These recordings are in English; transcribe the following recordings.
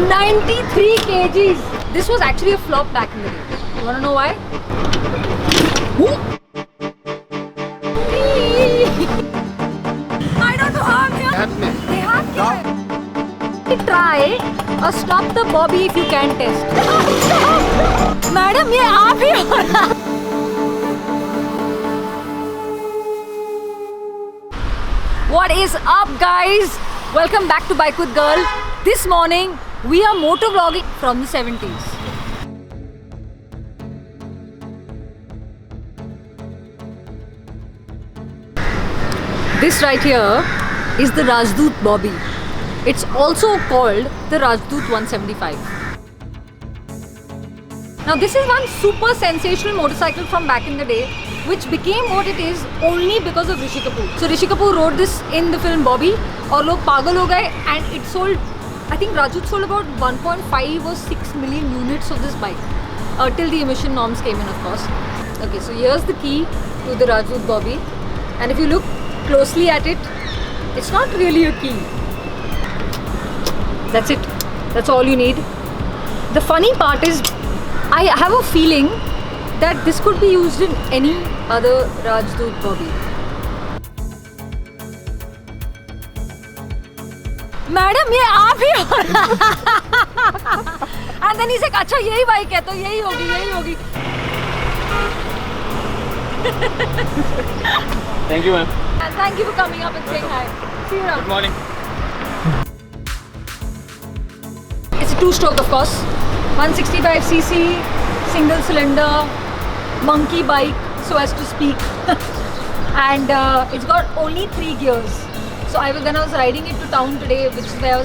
93 kgs. This was actually a flop back in the day. You wanna know why? I don't know how I'm here. They have here. Try or stop the Bobby if you can test. Madam, ये आप ही हो ना? What is up, guys? Welcome back to Bike with Girl. This morning we are motovlogging from the 70s. This right here is the Rajdoot Bobby. It's also called the Rajdoot 175. Now this is one super sensational motorcycle from back in the day, which became what it is only because of Rishi Kapoor. So Rishi Kapoor wrote this in the film Bobby, और लोग पागल हो गए, and it sold, I think Rajdoot sold about 1.5 or 6 million units of this bike till the emission norms came in, of course. Okay, so here's the key to the Rajdoot Bobby, and if you look closely at it, it's not really a key. That's it. That's all you need. The funny part is, I have a feeling that this could be used in any other Rajdoot Bobby. Madam, ये आप ही हो ना? And then he's like, अच्छा यही bike है तो यही होगी. Thank you, ma'am. And thank you for coming up and saying hi. See you around. Good morning. It's a two-stroke, of course. 165cc, single cylinder, monkey bike, so as to speak. And it's got only 3 gears. So when I was riding it to town today, which is where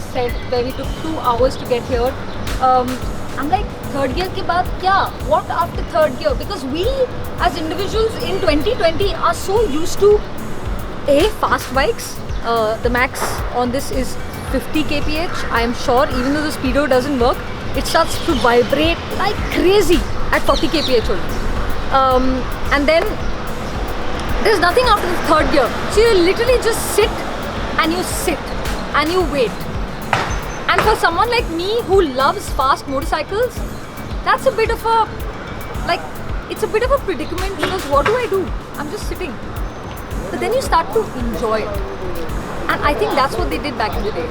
we took 2 hours to get here, I'm like, third gear ke baad kya? What after third gear? Because we as individuals in 2020 are so used to fast bikes. The max on this is 50 kph. I am sure, even though the speedo doesn't work, it starts to vibrate like crazy at 40 kph only. And then there's nothing after the third gear. So you literally just sit and you wait. And for someone like me who loves fast motorcycles, that's a bit of a predicament, because what do? I'm just sitting. But then you start to enjoy it. And I think that's what they did back in the day.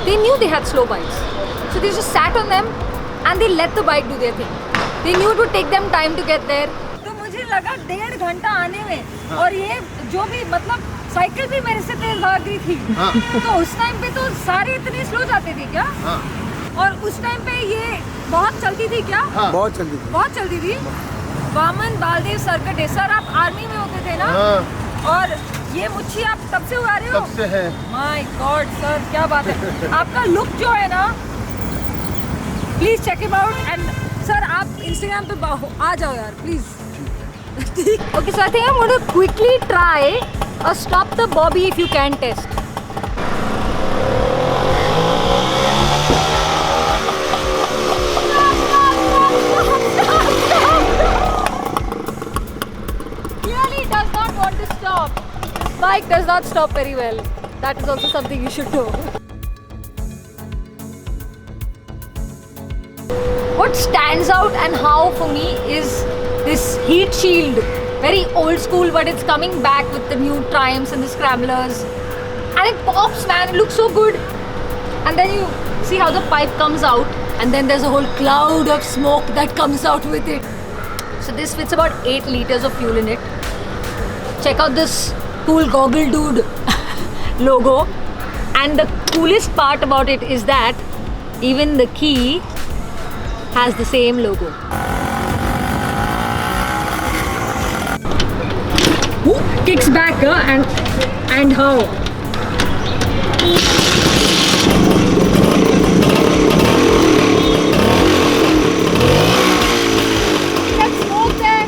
They knew they had slow bikes. So they just sat on them and they let the bike do their thing. They knew it would take them time to get there. तो मुझे लगा 1.5 घंटा आने में, और ये जो भी मतलब साइकिल भी मेरे से तेज भाग रही थी. तो उस टाइम पे तो सारे इतने स्लो जाते थे क्या? और उस टाइम पे ये बहुत चलती थी क्या? बहुत चलती थी. वामन बालदेव सरकटे सर, आप आर्मी में होते थे ना? और ये मुच्छी आप तब से उगा रहे हो? तब से है. माय गॉड सर, क्या बात है. आपका लुक जो है ना, please check it out. And sir आप इंस्टाग्राम पे आ जाओ यार please. Okay, so I think I'm going to quickly try or stop the Bobby if you can test. Clearly does not want to stop. This bike does not stop very well. That is also something you should know. What stands out and how for me is this heat shield. Very old school, but it's coming back with the new Triumphs and the Scramblers. And it pops, man, it looks so good. And then you see how the pipe comes out, and then there's a whole cloud of smoke that comes out with it. So this fits about 8 liters of fuel in it. Check out this cool Goggle Dude logo. And the coolest part about it is that even the key has the same logo. Kicks back and how? That smoke there.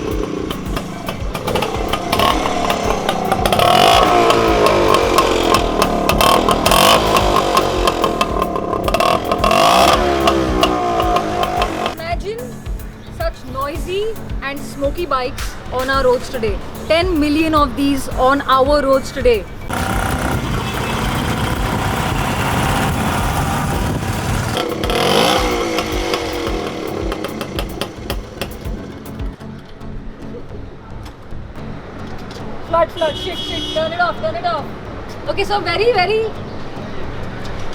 Imagine such noisy and smoky bikes on our roads today. 10 million of these on our roads today. Turn it off, turn it off. Okay, so very, very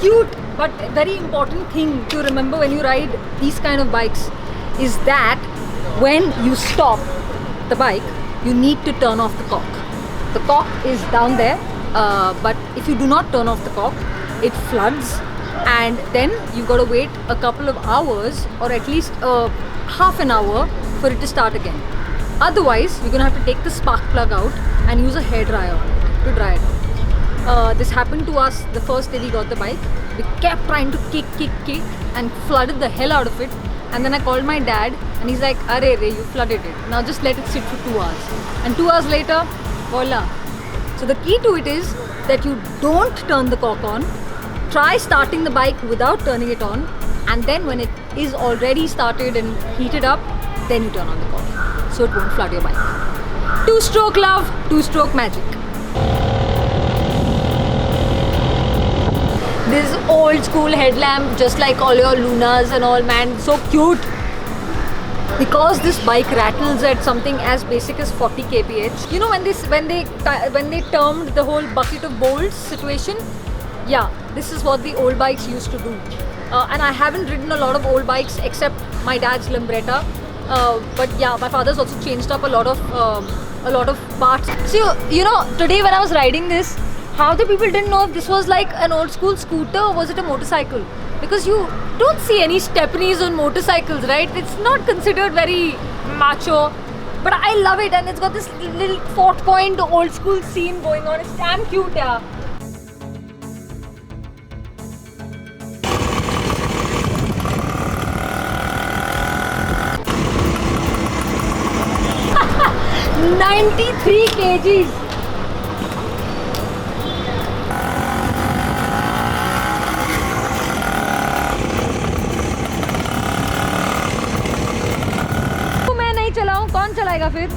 cute but very important thing to remember when you ride these kind of bikes is that when you stop the bike, you need to turn off the cock. The cock is down there, but if you do not turn off the cock, it floods, and then you've got to wait a couple of hours or at least half an hour for it to start again. Otherwise, you're gonna have to take the spark plug out and use a hairdryer on it to dry it out. This happened to us the first day we got the bike. We kept trying to kick and flooded the hell out of it. And then I called my dad and he's like, "Arey, you flooded it. Now just let it sit for 2 hours." And 2 hours later, voila. So the key to it is that you don't turn the cock on. Try starting the bike without turning it on, and then when it is already started and heated up, then you turn on the cock, so it won't flood your bike. 2-stroke love, 2-stroke magic. This old school headlamp, just like all your Lunas and all, man, so cute. Because this bike rattles at something as basic as 40 kph. You know when they termed the whole bucket of bolts situation? Yeah, this is what the old bikes used to do. And I haven't ridden a lot of old bikes except my dad's Lambretta. But yeah, my father's also changed up a lot of parts. So you know, today when I was riding this, how the people didn't know if this was like an old school scooter or was it a motorcycle? Because you don't see any stepneys on motorcycles, right? It's not considered very macho. But I love it, and it's got this little Fort Point old school scene going on. It's damn cute, yeah. $93 kgs. कौन चलाएगा फिर?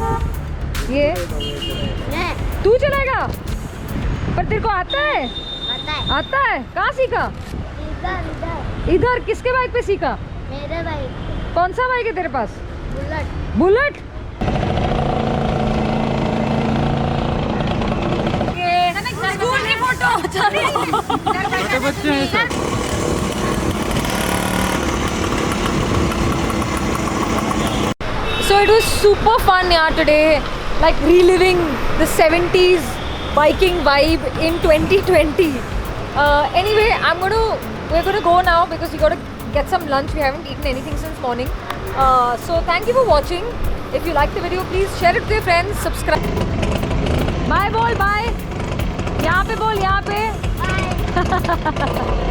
ये तू चलाएगा? पर तेरे को आता है? आता है? कहाँ सीखा? इधर किसके बाइक पे सीखा? मेरे बाइक। कौन सा बाइक है तेरे पास? बुलेट। स्कूल की फोटो। छोटे बच्चे हैं सब। So it was super fun yeah today, like reliving the 70s biking vibe in 2020. Anyway, we're gonna go now because we gotta get some lunch. We haven't eaten anything since morning. So thank you for watching. If you like the video, please share it with your friends. Subscribe. Bye, bye. यहाँ पे बोल, यहाँ पे. Bye.